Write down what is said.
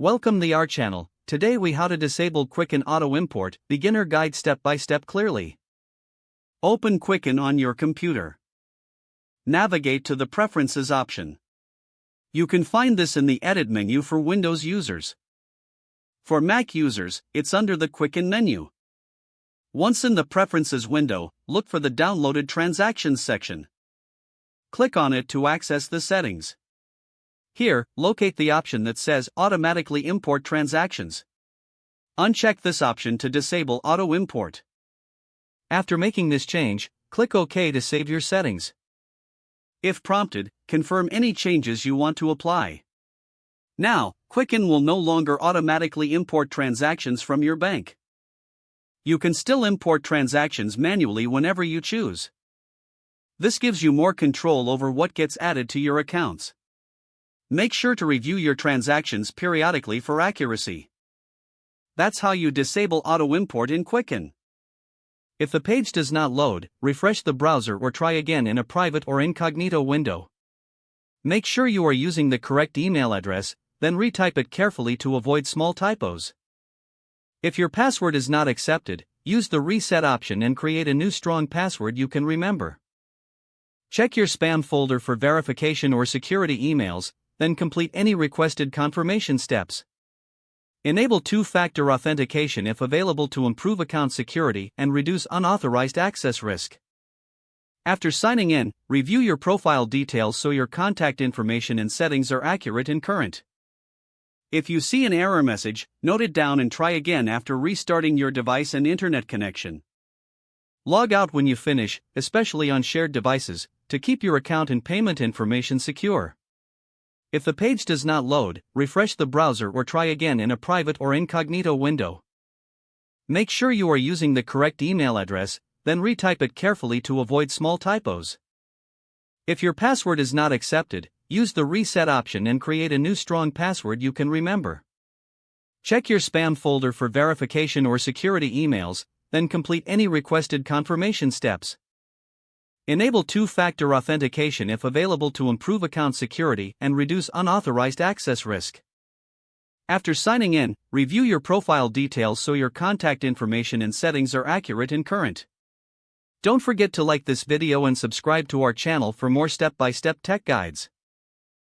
Welcome to our channel. Today we how to disable Quicken Auto Import, beginner guide step by step clearly. Open Quicken on your computer. Navigate to the Preferences option. You can find this in the Edit menu for Windows users. For Mac users, it's under the Quicken menu. Once in the Preferences window, look for the Downloaded Transactions section. Click on it to access the settings. Here, locate the option that says Automatically Import Transactions. Uncheck this option to disable auto import. After making this change, click OK to save your settings. If prompted, confirm any changes you want to apply. Now, Quicken will no longer automatically import transactions from your bank. You can still import transactions manually whenever you choose. This gives you more control over what gets added to your accounts. Make sure to review your transactions periodically for accuracy. That's how you disable auto import in Quicken. If the page does not load, refresh the browser or try again in a private or incognito window. Make sure you are using the correct email address, then retype it carefully to avoid small typos. If your password is not accepted, use the reset option and create a new strong password you can remember. Check your spam folder for verification or security emails, then complete any requested confirmation steps. Enable two-factor authentication if available to improve account security and reduce unauthorized access risk. After signing in, review your profile details so your contact information and settings are accurate and current. If you see an error message, note it down and try again after restarting your device and internet connection. Log out when you finish, especially on shared devices, to keep your account and payment information secure. If the page does not load, refresh the browser or try again in a private or incognito window. Make sure you are using the correct email address, then retype it carefully to avoid small typos. If your password is not accepted, use the reset option and create a new strong password you can remember. Check your spam folder for verification or security emails, then complete any requested confirmation steps. Enable two-factor authentication if available to improve account security and reduce unauthorized access risk. After signing in, review your profile details so your contact information and settings are accurate and current. Don't forget to like this video and subscribe to our channel for more step-by-step tech guides.